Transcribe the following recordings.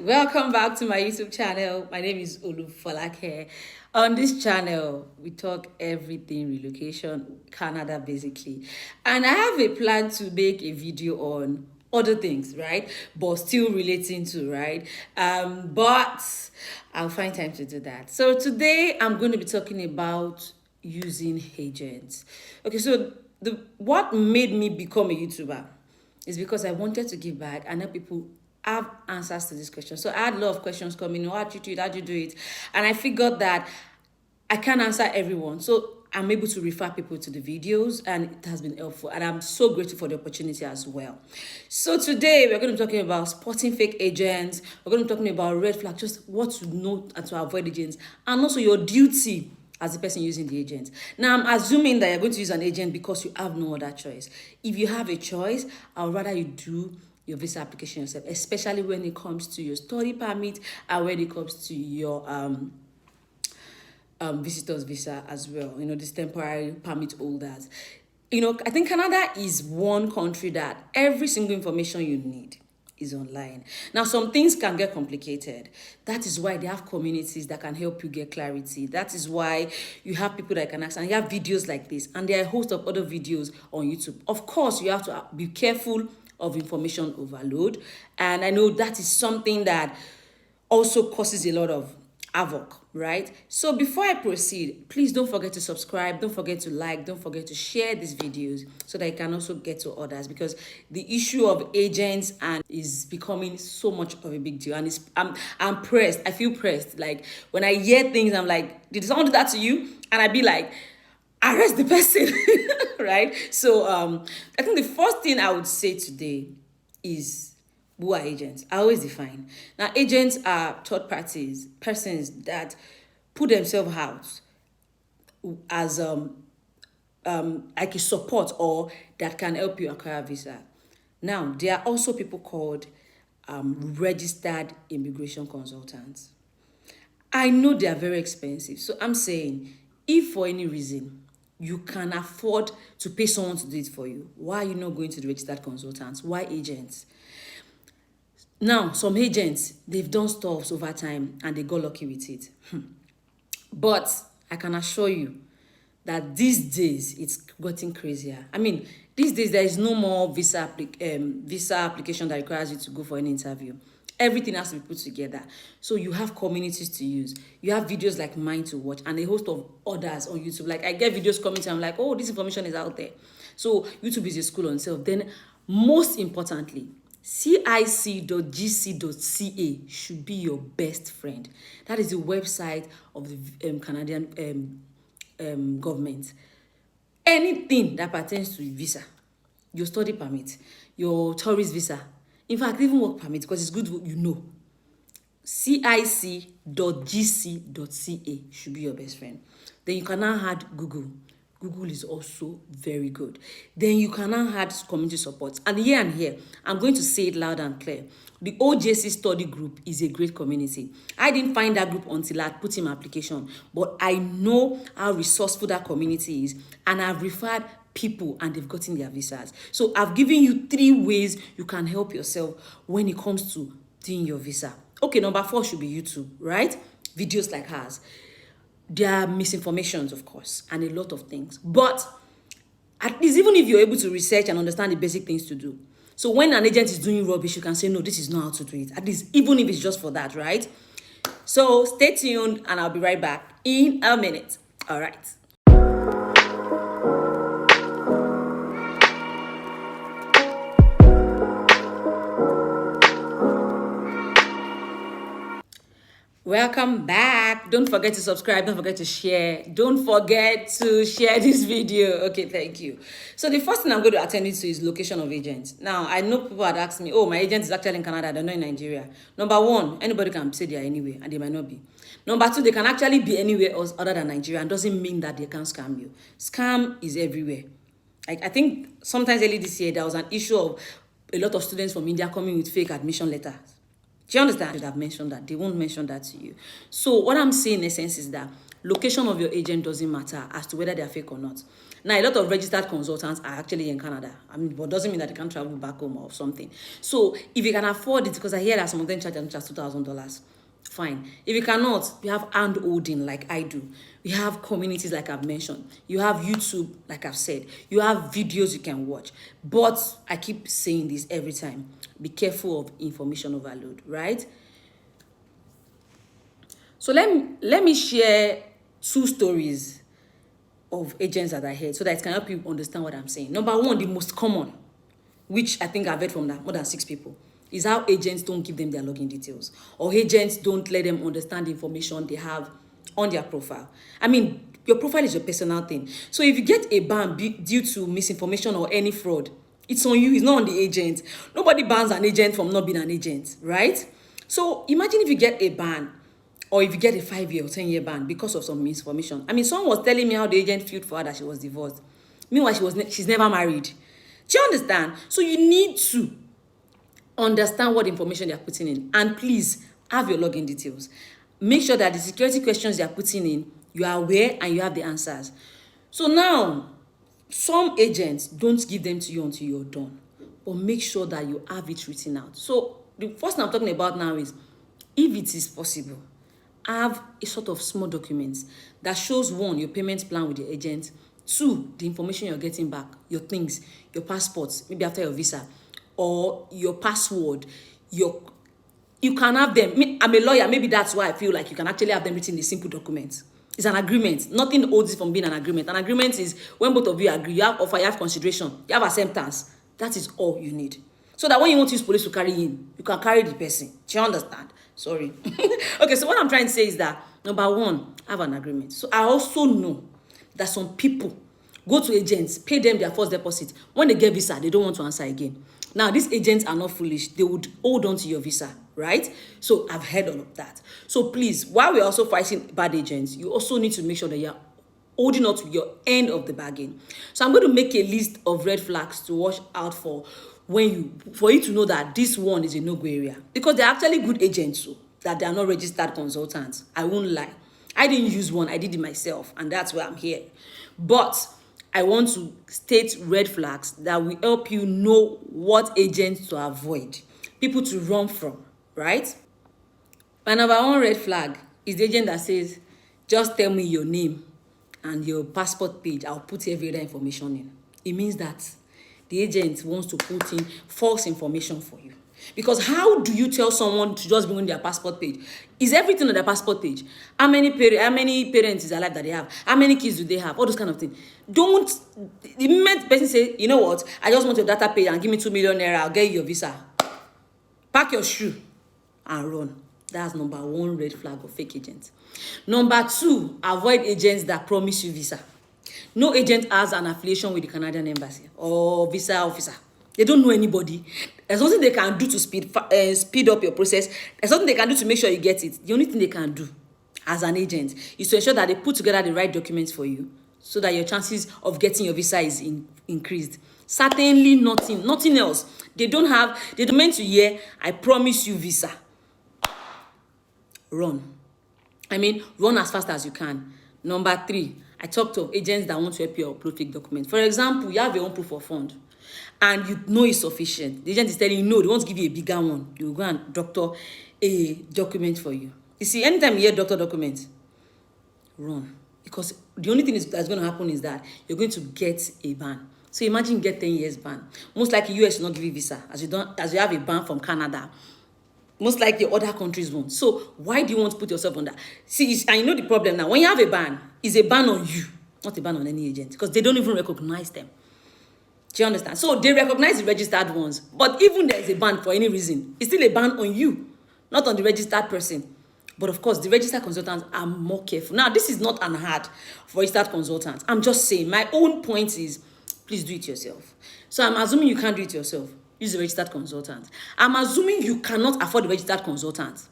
welcome back to my YouTube channel. My name is Olufolake. On this channel, we talk everything relocation, Canada basically. And I have a plan to make a video on other things, right? But still relating to, right? But I'll find time to do that. So today I'm going to be talking about using agents. Okay, so what made me become a YouTuber is because I wanted to give back and help people have answers to this question. So I had a lot of questions coming. How'd you do it? How'd you do it? And I figured that I can't answer everyone. So I'm able to refer people to the videos, and it has been helpful. And I'm so grateful for the opportunity as well. So today we're going to be talking about spotting fake agents. We're going to be talking about red flag, just what to know and to avoid agents, and also your duty as the person using the agent. Now, I'm assuming that you're going to use an agent because you have no other choice. If you have a choice, I would rather you do your visa application yourself, especially when it comes to your study permit and when it comes to your visitor's visa as well. You know, these temporary permit holders. You know, I think Canada is one country that every single information you need is online. Now, some things can get complicated. That is why they have communities that can help you get clarity. That is why you have people that can ask, and you have videos like this, and there are a host of other videos on YouTube. Of course, you have to be careful of information overload, and I know that is something that also causes a lot of havoc, right? So before I proceed, please don't forget to subscribe, don't forget to like, don't forget to share these videos so that it can also get to others, because the issue of agents and is becoming so much of a big deal. And I'm pressed. I feel pressed. Like when I hear things, I'm like, did someone do that to you? And I'd be like, arrest the person. Right? So I think the first thing I would say today is, who are agents? I always define. Now, agents are third parties, persons that put themselves out as like a support or that can help you acquire a visa. Now, there are also people called registered immigration consultants. I know they are very expensive. So I'm saying, if for any reason you can afford to pay someone to do it for you, why are you not going to the registered consultants? Why agents? Now, some agents, they've done stuff over time and they got lucky with it. But I can assure you that these days, it's getting crazier. I mean, these days, there is no more visa application that requires you to go for an interview. Everything has to be put together. So you have communities to use. You have videos like mine to watch and a host of others on YouTube. Like I get videos coming to me, I'm like, oh, this information is out there. So YouTube is a school on itself. Then most importantly, cic.gc.ca should be your best friend. That is the website of the Canadian government. Anything that pertains to visa, your study permit, your tourist visa, in fact, even work permit, because it's good you know. cic.gc.ca should be your best friend. Then you can now add Google. Google is also very good. Then you can now add community support. And here, I'm going to say it loud and clear. The OJC study group is a great community. I didn't find that group until I put in my application, but I know how resourceful that community is, and I've referred people and they've gotten their visas. So I've given you 3 ways you can help yourself when it comes to doing your visa. Okay, number 4 should be YouTube, right? Videos like ours. There are misinformations, of course, and a lot of things. But at least even if you're able to research and understand the basic things to do. So when an agent is doing rubbish, you can say, no, this is not how to do it. At least even if it's just for that, right? So stay tuned and I'll be right back in a minute. All right. Welcome back. Don't forget to subscribe. Don't forget to share. Don't forget to share this video. Okay, thank you. So the first thing I'm going to attend to is location of agents. Now, I know people had asked me, oh, my agent is actually in Canada. They're not in Nigeria. Number 1, anybody can say they are anywhere and they might not be. Number 2, they can actually be anywhere else other than Nigeria, and doesn't mean that they can scam you. Scam is everywhere. I think sometimes early this year, there was an issue of a lot of students from India coming with fake admission letters. Do you understand? I should have mentioned that. They won't mention that to you. So what I'm saying in essence is that location of your agent doesn't matter as to whether they're fake or not. Now, a lot of registered consultants are actually in Canada. I mean, but doesn't mean that they can't travel back home or something. So if you can afford it, because I hear that some of them charge $2,000, fine. If you cannot, we have hand holding like I do. We have communities like I've mentioned. You have YouTube, like I've said. You have videos you can watch. But I keep saying this every time. Be careful of information overload, right? So let me share 2 stories of agents that I heard so that it can help you understand what I'm saying. Number 1, the most common, which I think I've heard from more than 6 people, is how agents don't give them their login details, or agents don't let them understand the information they have on their profile. I mean, your profile is your personal thing. So if you get a ban due to misinformation or any fraud, it's on you, it's not on the agent. Nobody bans an agent from not being an agent, right? So imagine if you get a ban, or if you get a 5-year or 10-year ban because of some misinformation. I mean, someone was telling me how the agent feared for her that she was divorced. Meanwhile, she's never married. Do you understand? So you need to understand what information they're putting in. And please, have your login details. Make sure that the security questions they're putting in, you are aware and you have the answers. So now, some agents don't give them to you until you're done. But make sure that you have it written out. So the first thing I'm talking about now is, if it is possible, have a sort of small documents that shows 1, your payment plan with the agent, 2, the information you're getting back, your things, your passports, maybe after your visa, or your password, you can have them. I'm a lawyer, maybe that's why I feel like you can actually have them written in a simple document. It's an agreement. Nothing holds it from being an agreement. An agreement is when both of you agree, you have offer, you have consideration, you have acceptance. That is all you need. So that when you want to use police to carry in, you can carry the person. Do you understand? Sorry. Okay, so what I'm trying to say is that, number 1, have an agreement. So I also know that some people go to agents, pay them their first deposit. When they get visa, they don't want to answer again. Now, these agents are not foolish. They would hold on to your visa, right? So I've heard all of that. So please, while we're also fighting bad agents, you also need to make sure that you're holding on to your end of the bargain. So I'm going to make a list of red flags to watch out for for you to know that this one is a no-go area. Because they're actually good agents, so that they are not registered consultants. I won't lie. I didn't use one. I did it myself, and that's why I'm here. But I want to state red flags that will help you know what agents to avoid, people to run from, right? My number 1 red flag is the agent that says, just tell me your name and your passport page. I'll put every other information in. It means that the agent wants to put in false information for you. Because how do you tell someone to just bring on their passport page? Is everything on their passport page? How many parents is alive that they have? How many kids do they have? All those kind of things. Don't, the moment the person say, you know what, I just want your data page and give me 2 million naira, I'll get you your visa. Pack your shoe and run. That's number 1 red flag of fake agents. Number 2, avoid agents that promise you visa. No agent has an affiliation with the Canadian embassy or visa officer. They don't know anybody. There's nothing they can do to speed up your process. There's nothing they can do to make sure you get it. The only thing they can do as an agent is to ensure that they put together the right documents for you so that your chances of getting your visa is increased. Certainly nothing else. They don't meant to hear, I promise you visa. Run. Run as fast as you can. Number 3, I talk to agents that want to help you upload fake documents. For example, you have your own proof of fund and you know it's sufficient. The agent is telling you, no, they want to give you a bigger one. You will go and doctor a document for you. You see, anytime you hear doctor document, run. Because the only thing that's going to happen is that you're going to get a ban. So imagine you get 10 years ban. Most likely US will not give you visa as you have a ban from Canada. Most likely other countries won't. So why do you want to put yourself on that? See, and you know the problem now. When you have a ban, it's a ban on you, not a ban on any agent, because they don't even recognize them. Do you understand? So they recognize the registered ones, but even there is a ban for any reason, it's still a ban on you, not on the registered person. But of course, the registered consultants are more careful. Now, this is not an ad for registered consultants. I'm just saying, my own point is, please do it yourself. So I'm assuming you can't do it yourself. Use a registered consultant. I'm assuming you cannot afford a registered consultant.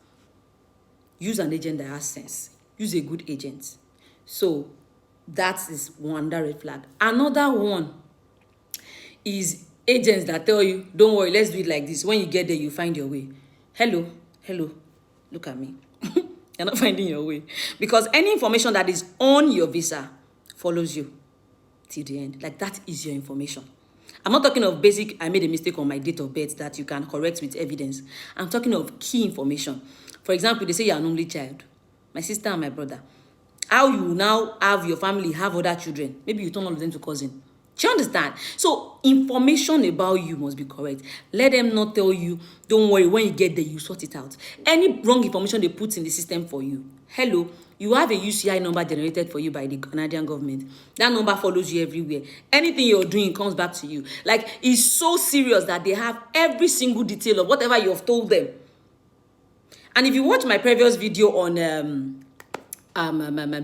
Use an agent that has sense. Use a good agent. So that is one red flag. Another one is agents that tell you, don't worry, let's do it like this. When you get there, you find your way. Hello, Hello, look at me. You're not finding your way. Because any information that is on your visa follows you till the end. Like, that is your information. I'm not talking of basic, I made a mistake on my date of birth that you can correct with evidence. I'm talking of key information. For example, they say you're an only child. My sister and my brother. How you now have your family, have other children. Maybe you turn all of them to cousin. Do you understand? So information about you must be correct. Let them not tell you, don't worry, when you get there, you sort it out. Any wrong information they put in the system for you. Hello, you have a UCI number generated for you by the Canadian government. That number follows you everywhere. Anything you're doing comes back to you. Like, it's so serious that they have every single detail of whatever you have told them. And if you watch my previous video on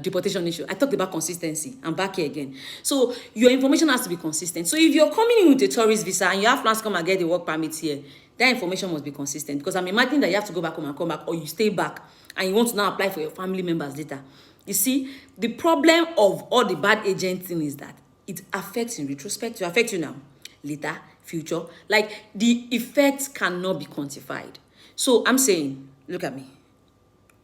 deportation issue, I talked about consistency. I'm back here again. So your information has to be consistent. So if you're coming in with a tourist visa and you have plans to come and get a work permit here, that information must be consistent, because I'm imagining that you have to go back home and come back, or you stay back and you want to now apply for your family members later. You see, the problem of all the bad agent thing is that it affects in retrospect. To affect you now, later, future. Like, the effects cannot be quantified. So I'm saying, look at me.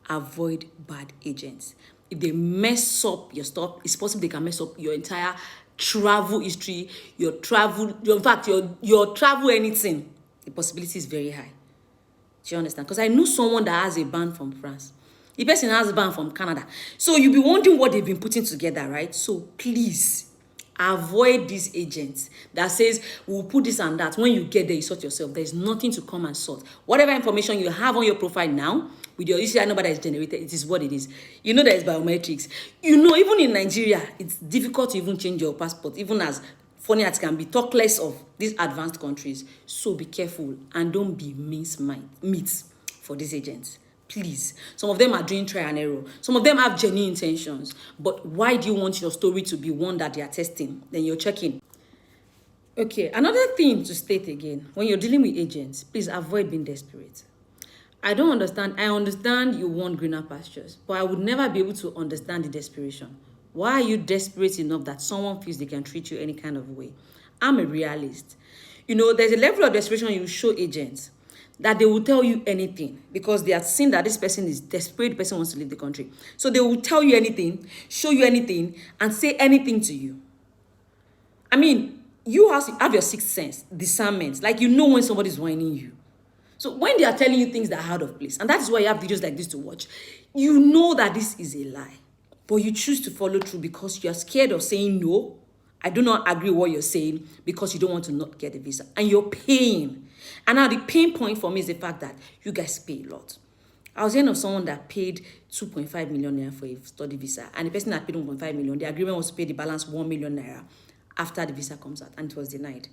Avoid bad agents. If they mess up your stuff, it's possible they can mess up your entire travel history, your travel, in fact, your travel anything. The possibility is very high. Do you understand? Because I know someone that has a ban from France. The person has a ban from Canada. So you'll be wondering what they've been putting together, right? So please, avoid these agents that says, we'll put this and that. When you get there, you sort yourself. There's nothing to come and sort. Whatever information you have on your profile now, with your UCI number that is generated, it is what it is. You know there is biometrics. You know, even in Nigeria, it's difficult to even change your passport, even as funny as it can be. Talk less of these advanced countries. So be careful and don't be meat for these agents. Please. Some of them are doing trial and error. Some of them have genuine intentions. But why do you want your story to be one that they are testing? Then you're checking. Okay, another thing to state again, when you're dealing with agents, please avoid being desperate. I don't understand. I understand you want greener pastures, but I would never be able to understand the desperation. Why are you desperate enough that someone feels they can treat you any kind of way? I'm a realist. You know, there's a level of desperation you show agents that they will tell you anything because they have seen that this person is desperate, the person wants to leave the country. So they will tell you anything, show you anything, and say anything to you. I mean, you have your sixth sense, discernment. Like, you know when somebody's whining you. So when they are telling you things that are out of place, and that is why you have videos like this to watch, you know that this is a lie. But you choose to follow through because you are scared of saying no. I do not agree with what you're saying because you don't want to not get a visa. And you're paying. And now the pain point for me is the fact that you guys pay a lot. I was hearing of someone that paid 2.5 million naira for a study visa. And the person that paid 1.5 million, the agreement was to pay the balance 1 million naira after the visa comes out. And it was denied.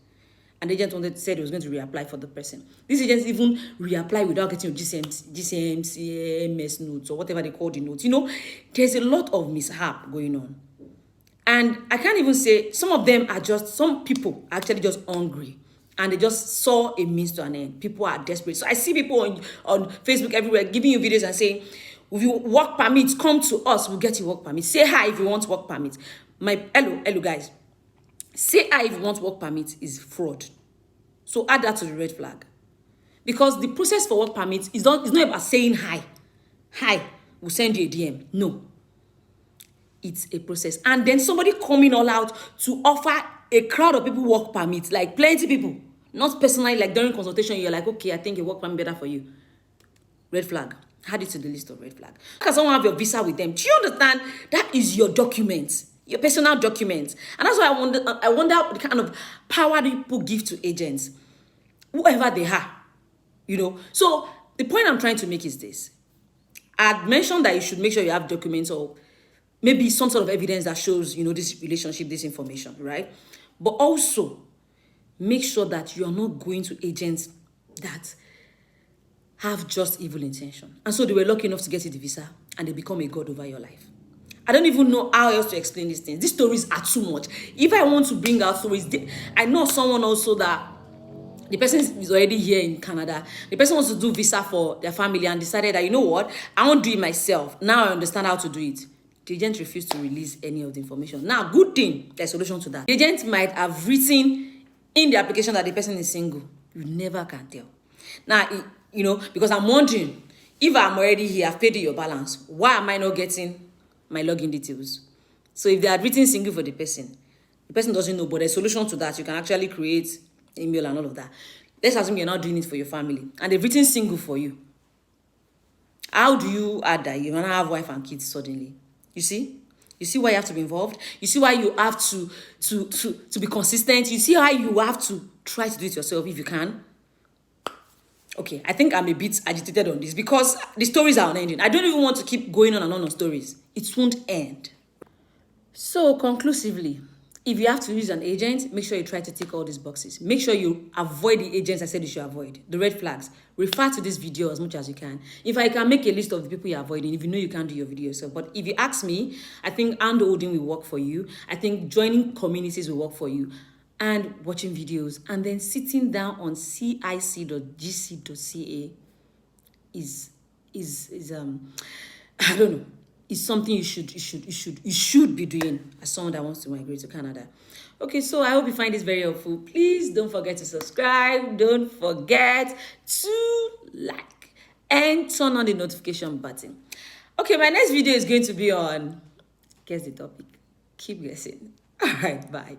And the agent said he was going to reapply for the person. These agents even reapply without getting your GCMS notes or whatever they call the notes. You know, there's a lot of mishap going on. And I can't even say, some people are actually just hungry. And they just saw a means to an end. People are desperate. So I see people on Facebook everywhere giving you videos and saying, if you work permit, come to us, we'll get you work permit. Say hi if you want work permit. Hello guys. Say hi if you want work permit is fraud. So add that to the red flag. Because the process for work permit is not about saying hi. Hi, we'll send you a DM. No. It's a process. And then somebody coming all out to offer a crowd of people work permit, like plenty people. Not personally, like during consultation, you're like, okay, I think a work permit better for you. Red flag. Add it to the list of red flag. How can someone have your visa with them? Do you understand? That is your document. Your personal documents. And that's why I wonder the kind of power people give to agents, whoever they are, you know. So the point I'm trying to make is this. I'd mentioned that you should make sure you have documents or maybe some sort of evidence that shows, you know, this relationship, this information, right? But also make sure that you're not going to agents that have just evil intention. And so they were lucky enough to get you the visa and they become a god over your life. I don't even know how else to explain these things. These stories are too much. If I want to bring out stories, I know someone also that the person is already here in Canada. The person wants to do visa for their family and decided that, you know what, I won't do it myself. Now I understand how to do it. The agent refused to release any of the information. Now, good thing, there's a solution to that. The agent might have written in the application that the person is single. You never can tell. Now, you know, because I'm wondering, If I'm already here, I've paid you your balance, why am I not getting my login details? So if they are written single for the person doesn't know, but there's a solution to that. You can actually create email and all of that. Let's assume you're not doing it for your family and they've written single for you. How do you add that? You wanna have wife and kids suddenly. You see? You see why you have to be involved? You see why you have to be consistent? You see how you have to try to do it yourself if you can? Okay, I think I'm a bit agitated on this because the stories are unending. I don't even want to keep going on and on stories. It won't end. So conclusively, if you have to use an agent, make sure you try to tick all these boxes. Make sure you avoid the agents I said you should avoid, the red flags. Refer to this video as much as you can. If I can make a list of the people you're avoiding, if you know you can't do your video yourself. But if you ask me, I think hand holding will work for you. I think joining communities will work for you. And watching videos and then sitting down on cic.gc.ca is I don't know. It's something you should be doing as someone that wants to migrate to Canada. Okay, so I hope you find this very helpful. Please don't forget to subscribe. Don't forget to like and turn on the notification button. Okay, my next video is going to be on, guess the topic. Keep guessing. All right, bye.